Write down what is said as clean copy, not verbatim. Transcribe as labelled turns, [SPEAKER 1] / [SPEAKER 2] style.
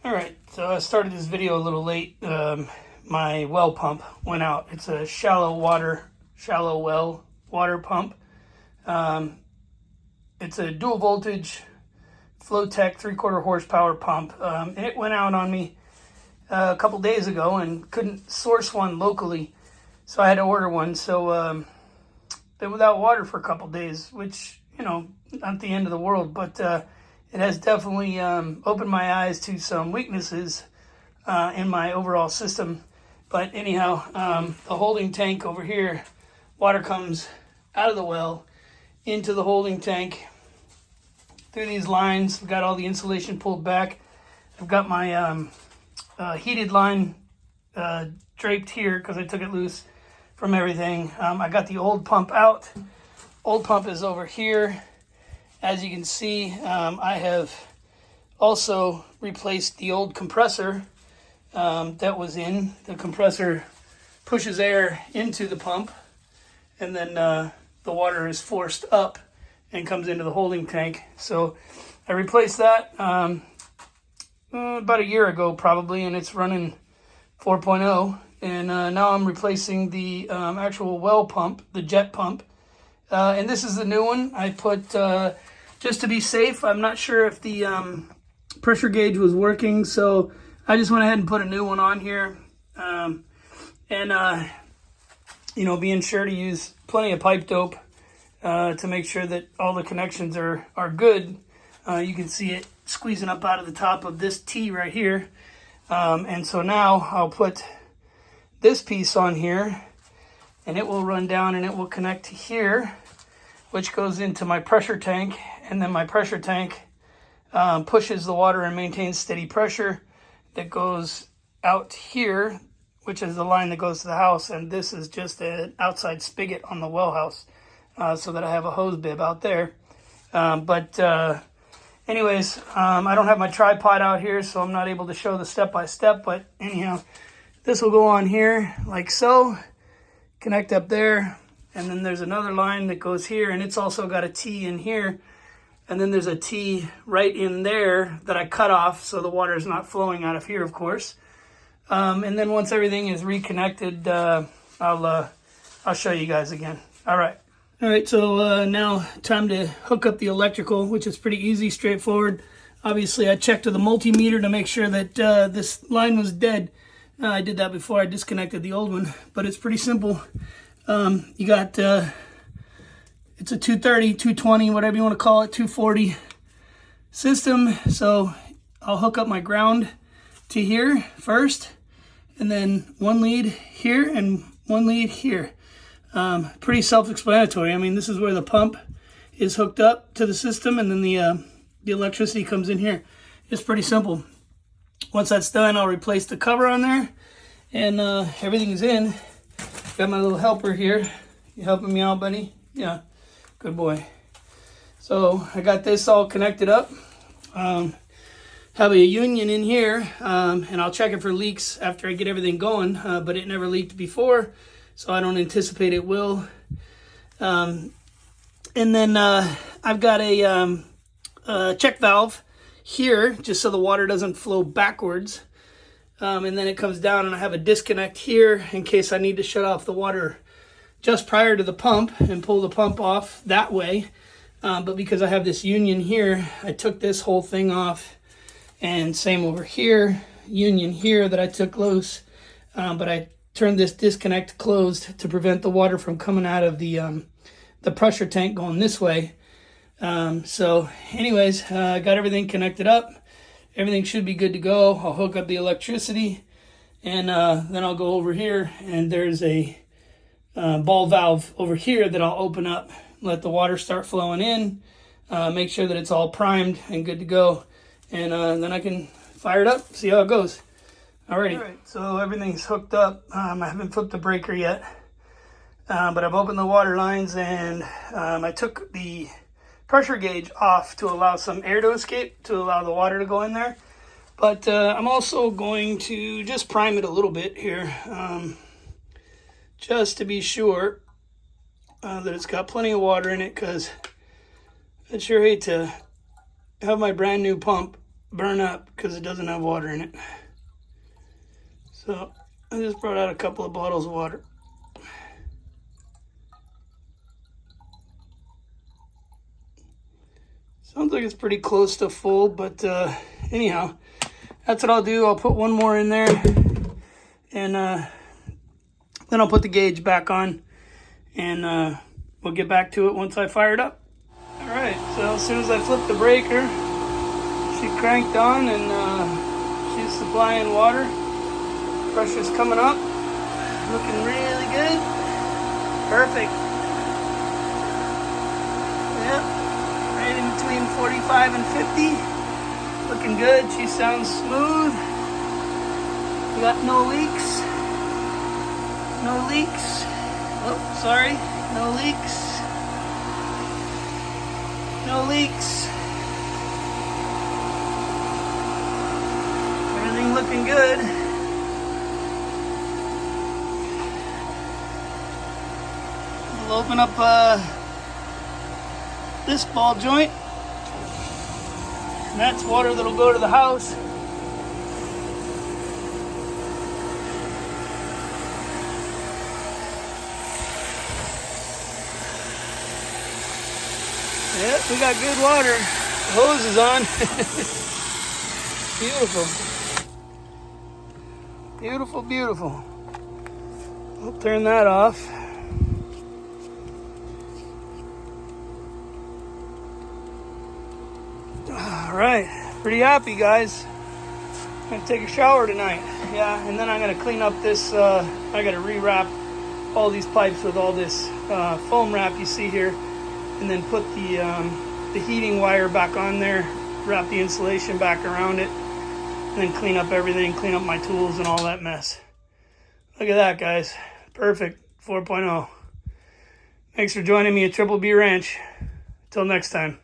[SPEAKER 1] All right, so I started this video a little late. My well pump went out. It's a shallow well water pump. Um, it's a dual voltage Flowtech 3/4 horsepower pump. And it went out on me a couple days ago and couldn't source one locally. So I had to order one. So been without water for a couple days, which, not the end of the world, but it has definitely opened my eyes to some weaknesses in my overall system. But anyhow, the holding tank over here, water comes out of the well into the holding tank through these lines. I've got all the insulation pulled back. I've got my heated line draped here because I took it loose from everything. I got the old pump out. Old pump is over here. As you can see, I have also replaced the old compressor that was in. The compressor pushes air into the pump, and then the water is forced up and comes into the holding tank. So I replaced that about a year ago probably, and it's running 4.0. And now I'm replacing the actual well pump, the jet pump. And this is the new one. I put, just to be safe, I'm not sure if the pressure gauge was working, so I just went ahead and put a new one on here. Being sure to use plenty of pipe dope to make sure that all the connections are good. You can see it squeezing up out of the top of this T right here. And so now I'll put this piece on here, and it will run down and it will connect to here, which goes into my pressure tank. And then my pressure tank pushes the water and maintains steady pressure that goes out here, which is the line that goes to the house. And this is just an outside spigot on the well house, so that I have a hose bib out there. Anyways, I don't have my tripod out here, so I'm not able to show the step-by-step. But anyhow, this will go on here like so, connect up there. And then there's another line that goes here, and it's also got a T in here. And then there's a T right in there that I cut off so the water is not flowing out of here, of course. And then once everything is reconnected, I'll show you guys again. All right. All right, so now time to hook up the electrical, which is pretty easy, straightforward. Obviously, I checked with the multimeter to make sure that this line was dead. I did that before I disconnected the old one, but it's pretty simple. You got, it's a 230, 220, whatever you want to call it, 240 system. So I'll hook up my ground to here first, and then one lead here and one lead here. Pretty self-explanatory. I mean, this is where the pump is hooked up to the system, and then the electricity comes in here. It's pretty simple. Once that's done, I'll replace the cover on there, and everything is in. Got my little helper here. You helping me out, buddy? Yeah, good boy. So I got this all connected up. Have a union in here, and I'll check it for leaks after I get everything going, but it never leaked before, so I don't anticipate it will. And then I've got a check valve here, just so the water doesn't flow backwards. And then it comes down, and I have a disconnect here in case I need to shut off the water just prior to the pump and pull the pump off that way. But because I have this union here, I took this whole thing off, and same over here, union here that I took loose. But I turned this disconnect closed to prevent the water from coming out of the pressure tank going this way. So anyways, I got everything connected up. Everything should be good to go. I'll hook up the electricity, and then I'll go over here, and there's a ball valve over here that I'll open up, let the water start flowing in, make sure that it's all primed and good to go, and then I can fire it up, see how it goes. Alrighty. All right, so everything's hooked up. I haven't flipped the breaker yet, but I've opened the water lines, and I took the pressure gauge off to allow some air to escape, to allow the water to go in there. But I'm also going to just prime it a little bit here, just to be sure that it's got plenty of water in it, because I'd sure hate to have my brand new pump burn up because it doesn't have water in it. So I just brought out a couple of bottles of water. Sounds like it's pretty close to full, but anyhow, that's what I'll do. I'll put one more in there, and then I'll put the gauge back on, and we'll get back to it once I fire it up. All right, so as soon as I flip the breaker, she cranked on, and she's supplying water. Pressure's coming up, looking really good. Perfect. Yep. Right in between 45 and 50. Looking good. She sounds smooth. We got no leaks. No leaks. Oh, sorry. No leaks. No leaks. Everything looking good. We'll open up this ball joint. And that's water that'll go to the house. Yep, we got good water. The hose is on. Beautiful. Beautiful, beautiful. We'll turn that off. All right, pretty happy, guys. I'm gonna take a shower tonight. Yeah, and then I'm gonna clean up this. I gotta rewrap all these pipes with all this foam wrap you see here, and then put the heating wire back on there, wrap the insulation back around it, and then clean up everything, clean up my tools and all that mess. Look at that, guys. Perfect 4.0. Thanks for joining me at Triple B Ranch. Till next time.